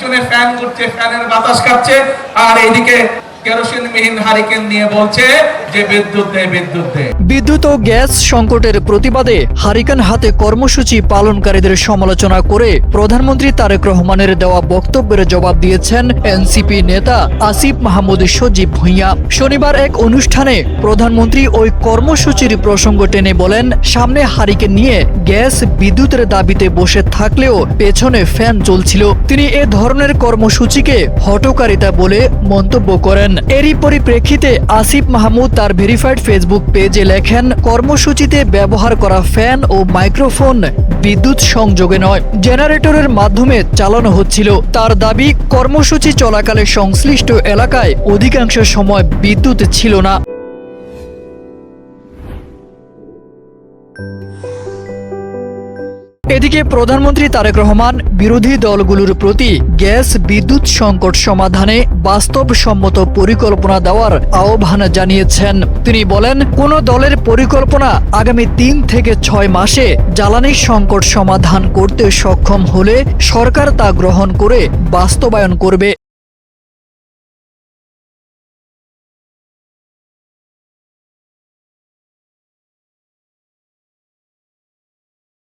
পিছনে ফ্যান ঘুরছে, ফ্যানের বাতাস কাটছে, আর এইদিকে কেরোসিনবিহীন হারিকেন নিয়ে বলছে যে বিদ্যুৎ দে, বিদ্যুৎ দে। বিদ্যুৎ ও গ্যাস সংকটের প্রতিবাদে হারিকেন হাতে কর্মসূচি পালনকারীদের সমালোচনা করে প্রধানমন্ত্রী তারেক রহমানের দেওয়া বক্তব্যের জবাব দিয়েছেন এনসিপি নেতা আসিফ মাহমুদ সজীব ভুঁইয়া। শনিবার এক অনুষ্ঠানে প্রধানমন্ত্রী ওই কর্মসূচির প্রসঙ্গ টেনে বলেন, সামনে হারিকেন নিয়ে গ্যাস বিদ্যুতের দাবিতে বসে থাকলেও পেছনে ফ্যান চলছিল। তিনি এ ধরনের কর্মসূচিকে হঠকারিতা বলে মন্তব্য করেন। এরই পরিপ্রেক্ষিতে আসিফ মাহমুদ তার ভেরিফাইড ফেসবুক পেজে লেখেন, কর্মসূচিতে ব্যবহার করা ফ্যান ও মাইক্রোফোন বিদ্যুৎ সংযোগে নয়, জেনারেটরের মাধ্যমে চালানো হচ্ছিল। তার দাবি, কর্মসূচি চলাকালে সংশ্লিষ্ট এলাকায় অধিকাংশ সময় বিদ্যুৎ ছিল না। এদিকে প্রধানমন্ত্রী তারেক রহমান বিরোধী দলগুলোর প্রতি গ্যাস বিদ্যুৎ সংকট সমাধানে বাস্তবসম্মত পরিকল্পনা দেওয়ার আহ্বান জানিয়েছেন। তিনি বলেন, কোন দলের পরিকল্পনা আগামী 3 থেকে 6 মাসে জ্বালানি সংকট সমাধান করতে সক্ষম হলে সরকার তা গ্রহণ করে বাস্তবায়ন করবে।